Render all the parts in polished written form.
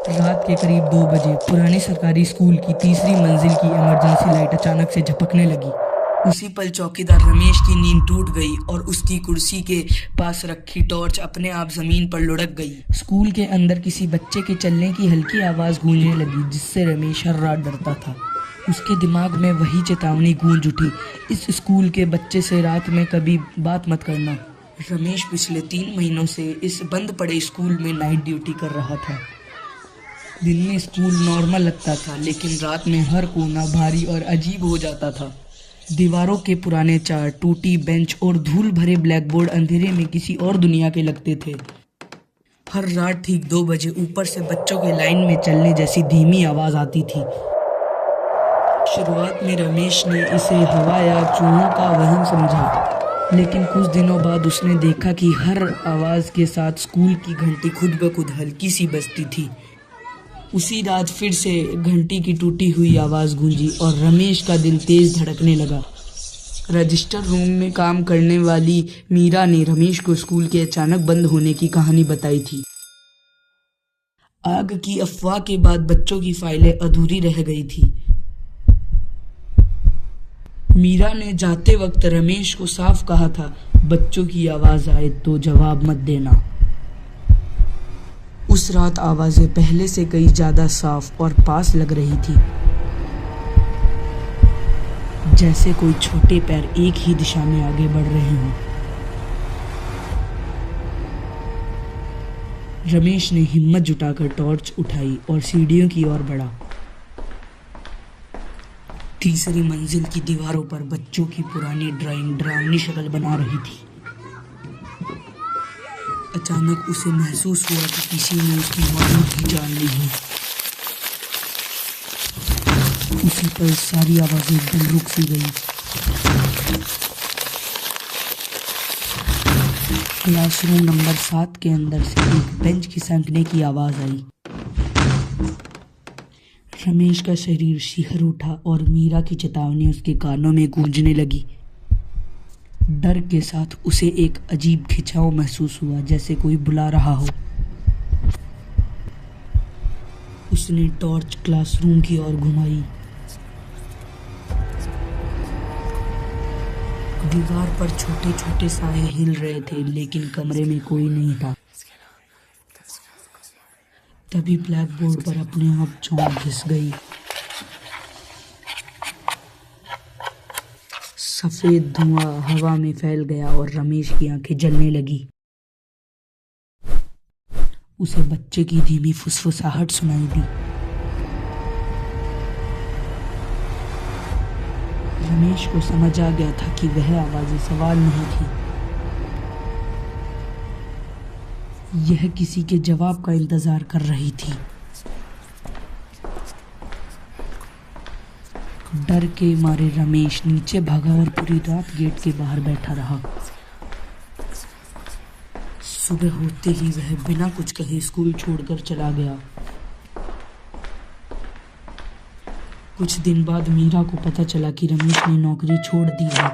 रात के करीब 2 बजे पुराने सरकारी स्कूल की तीसरी मंजिल की इमरजेंसी लाइट अचानक से झपकने लगी। उसी पल चौकीदार रमेश की नींद टूट गई और उसकी कुर्सी के पास रखी टॉर्च अपने आप जमीन पर लुढ़क गई। स्कूल के अंदर किसी बच्चे के चलने की हल्की आवाज गूंजने लगी, जिससे रमेश हर रात डरता था। उसके दिमाग में वही चेतावनी गूंज उठी, इस स्कूल के बच्चे से रात में कभी बात मत करना। रमेश पिछले 3 महीनों से इस बंद पड़े स्कूल में नाइट ड्यूटी कर रहा था। दिन में स्कूल नॉर्मल लगता था, लेकिन रात में हर कोना भारी और अजीब हो जाता था। दीवारों के पुराने चार्ट, टूटी बेंच और धूल भरे ब्लैक बोर्ड अंधेरे में किसी और दुनिया के लगते थे। हर रात ठीक 2 बजे ऊपर से बच्चों के लाइन में चलने जैसी धीमी आवाज आती थी। शुरुआत में रमेश ने इसे हवा या चूहों का वहम समझा, लेकिन कुछ दिनों बाद उसने देखा कि हर आवाज के साथ स्कूल की घंटी खुद ब खुद हल्की सी बजती थी। उसी रात फिर से घंटी की टूटी हुई आवाज गूंजी और रमेश का दिल तेज धड़कने लगा। रजिस्टर रूम में काम करने वाली मीरा ने रमेश को स्कूल के अचानक बंद होने की कहानी बताई थी। आग की अफवाह के बाद बच्चों की फाइलें अधूरी रह गई थी। मीरा ने जाते वक्त रमेश को साफ कहा था, बच्चों की आवाज आए तो जवाब मत देना। उस रात आवाजें पहले से कई ज्यादा साफ और पास लग रही थी, जैसे कोई छोटे पैर एक ही दिशा में आगे बढ़ रहे हों। रमेश ने हिम्मत जुटाकर टॉर्च उठाई और सीढ़ियों की ओर बढ़ा। तीसरी मंजिल की दीवारों पर बच्चों की पुरानी ड्राइंग डरावनी शक्ल बना रही थी। अचानक उसे महसूस हुआ कि किसी ने उसकी मौजूदगी जान ली है। उसी पर सारी आवाजें एकदम रुक सी गई। क्लासरूम नंबर 7 के अंदर से एक बेंच खिसकने की आवाज आई। रमेश का शरीर शिहर उठा और मीरा की चेतावनी उसके कानों में गूंजने लगी। डर के साथ उसे एक अजीब खिंचाव महसूस हुआ, जैसे कोई बुला रहा हो। उसने टॉर्च क्लासरूम की ओर घुमाई। दीवार पर छोटे छोटे साए हिल रहे थे, लेकिन कमरे में कोई नहीं था। तभी ब्लैक बोर्ड पर अपने आप चौंक घिस गई। सफेद धुआं हवा में फैल गया और रमेश की आंखें जलने लगी। उसे बच्चे की धीमी फुसफुसाहट सुनाई दी। रमेश को समझ आ गया था कि वह आवाजें सवाल नहीं थी, यह किसी के जवाब का इंतजार कर रही थी। डर के मारे रमेश नीचे भागा और पूरी रात गेट के बाहर बैठा रहा। सुबह होते ही वह बिना कुछ कहे स्कूल छोड़कर चला गया। कुछ दिन बाद मीरा को पता चला कि रमेश ने नौकरी छोड़ दी है।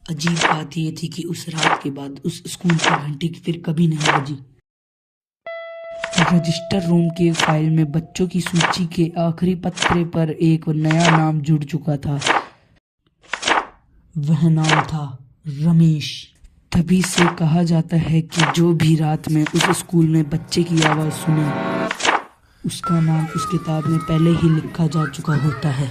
अजीब बात यह थी कि उस रात के बाद उस स्कूल की घंटी फिर कभी नहीं बजी। रजिस्टर रूम के फाइल में बच्चों की सूची के आखिरी पत्रे पर एक नया नाम जुड़ चुका था। वह नाम था रमेश। तभी से कहा जाता है कि जो भी रात में उस स्कूल में बच्चे की आवाज सुने, उसका नाम उस किताब में पहले ही लिखा जा चुका होता है।